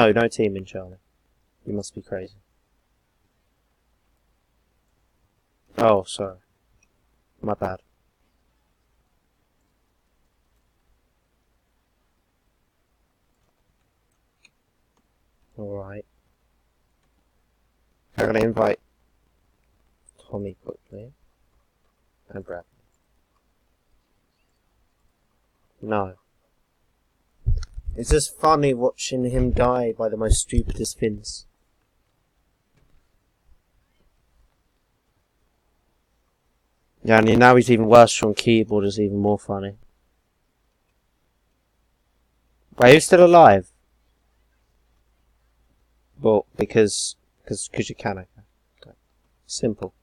No, no teaming, Charlie. You must be crazy. Oh, sorry. My bad. Alright. I'm gonna invite Tommy quickly. And Brad. No. It's just funny watching him die by the most stupidest things. Yeah, and now he's even worse on keyboard, is even more funny. Wait, who's still alive? Well, because you can, okay. Simple.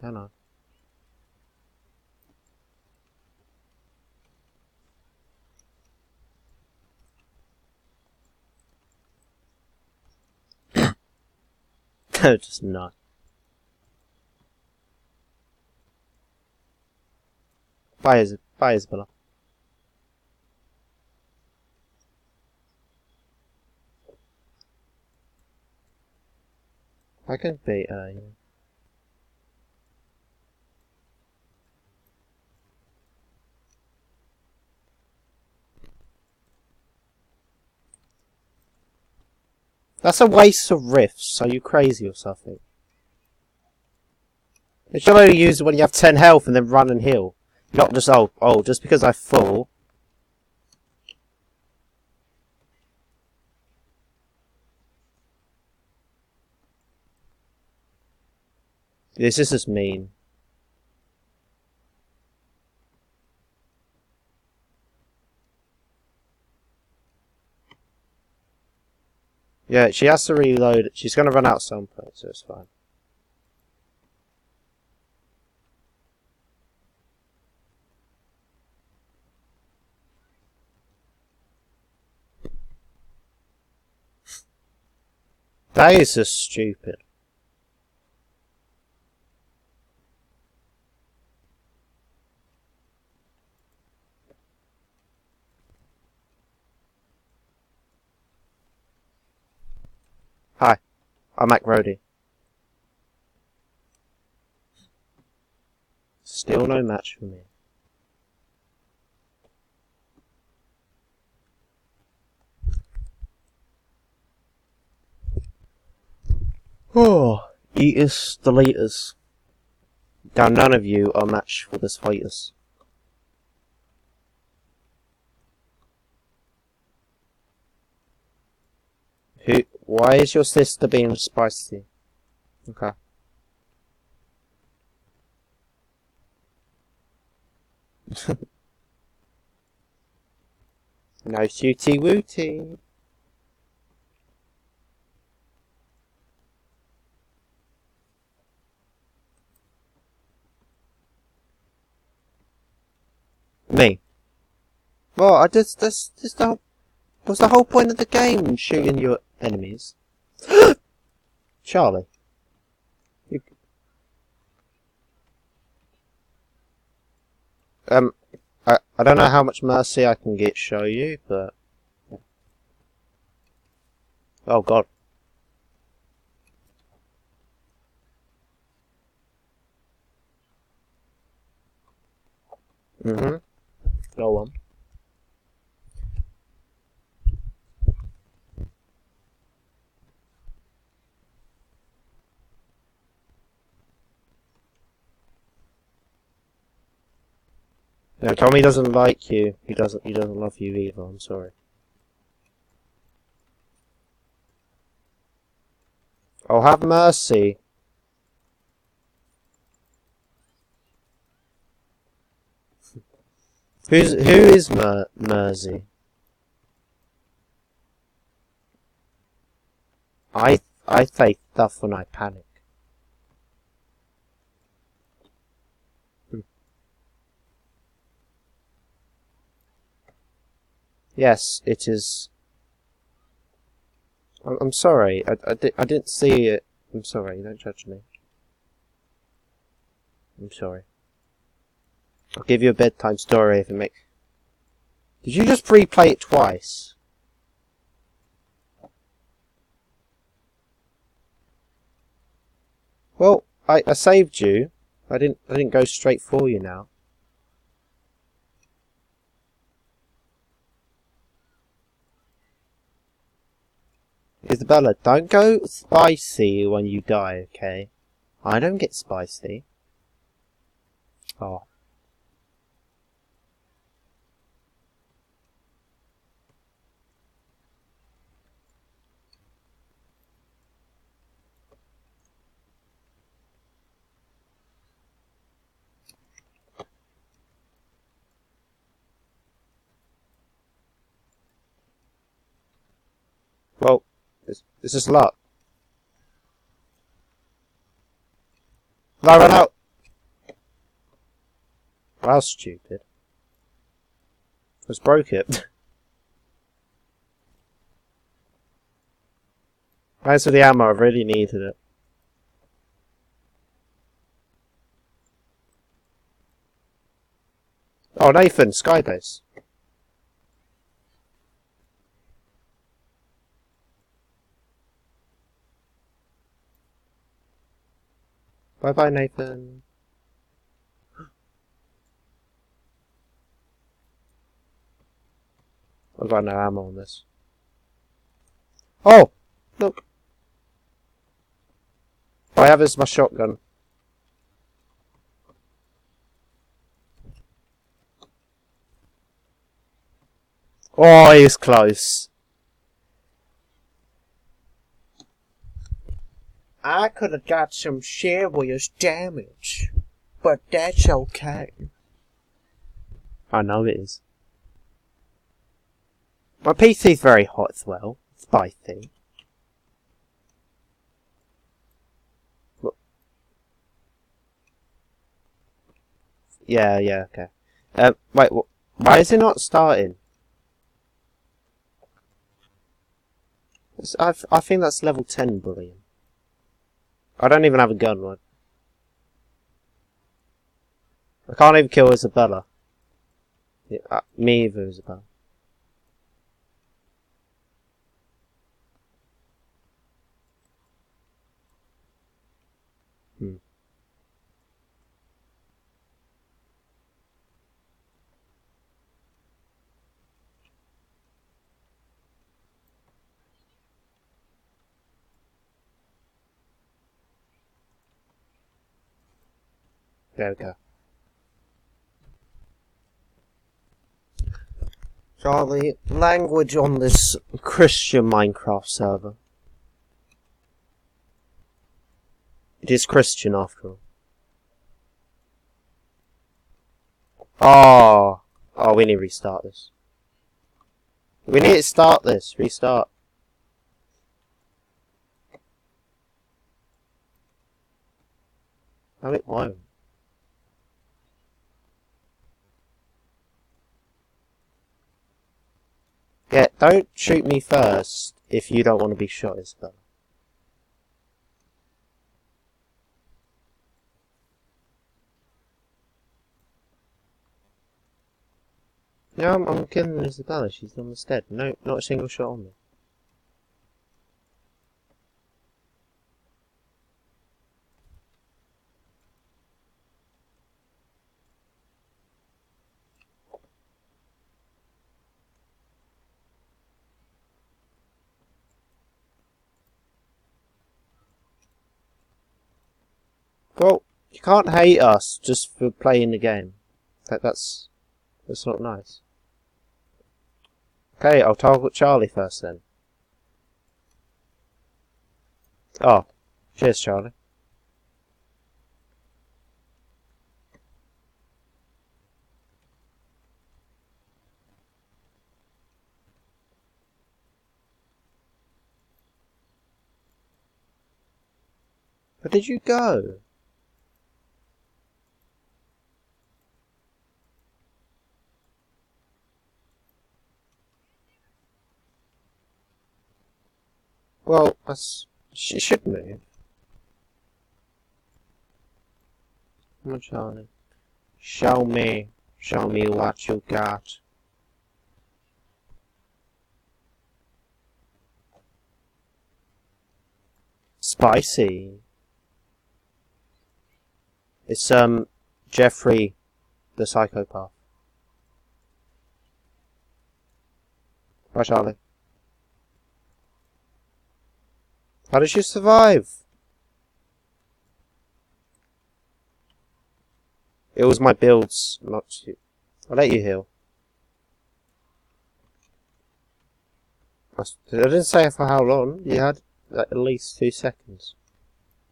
I know. Just not. Bye, Isabella. I can beat her, yeah. That's a waste of riffs. Are you crazy or something? It should only use it when you have 10 health and then run and heal. Not just, just because I fall. This is just mean. Yeah, she has to reload. She's going to run out at some point, so it's fine. That is just stupid. Hi, I'm Mac Rody. Still no match for me. Oh, eaters, deleters. Now none of you are match for this fighters. Why is your sister being spicy? Okay. No shooty wooty. Me. Well, that's the was the whole point of the game, shooting your enemies. Charlie. You, I don't know how much mercy I can show you, but oh god. Go on. No, Tommy doesn't like you. He doesn't love you either, I'm sorry. Oh, have mercy. Who is Mersey? I say stuff when I panic. Yes, it is. I'm sorry. I didn't see it. I'm sorry. Don't judge me. I'm sorry. I'll give you a bedtime story if it makes. Did you just replay it twice? Well, I saved you. I didn't go straight for you now. Isabella, don't go spicy when you die, okay? I don't get spicy. Oh. Well, it's just luck. I ran out. Wow, stupid. Just broke it. Thanks for the ammo, I really needed it. Oh, Nathan, Skybase. Bye-bye, Nathan. I've got no ammo on this. Oh! Look! What I have is my shotgun. Oh, he's close. I could have got some serious damage, but that's okay. I know it is. My PC's very hot as well. Spicy. Look. Yeah, okay. Wait, why is it not starting? I think that's level 10 bullying. I don't even have a gun, right? I can't even kill Isabella. Yeah, me either, Isabella. There we go. Charlie, language on this Christian Minecraft server. It is Christian after all. Oh, we need to restart this. We need to start this. Restart. No, it won't. Yeah, don't shoot me first if you don't want to be shot, Isabella. No, I'm killing Isabella. She's on the stead. No, not a single shot on me. Well, you can't hate us just for playing the game. That's not nice. Okay, I'll target Charlie first then. Oh, cheers, Charlie. Where did you go? Well, she should move. Come on, Charlie. Show me what you got. Spicy. It's, Jeffrey the psychopath. Bye, Charlie. How did you survive? It was my builds, not you. I'll let you heal. I didn't say for how long. You had at least 2 seconds.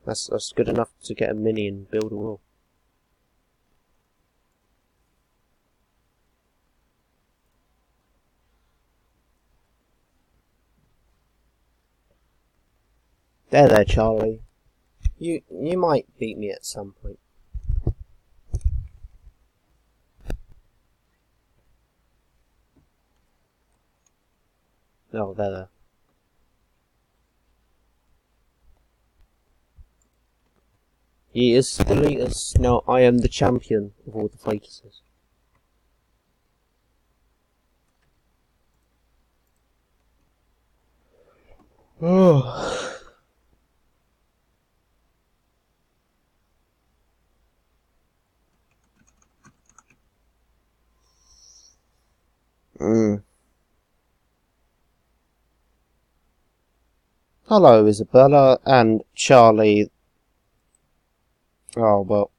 That's good enough to get a mini and build a wall. There, Charlie. You might beat me at some point. Oh, there. He is the latest. Now I am the champion of all the fighters. Oh. Hello, Isabella and Charlie. Oh, well.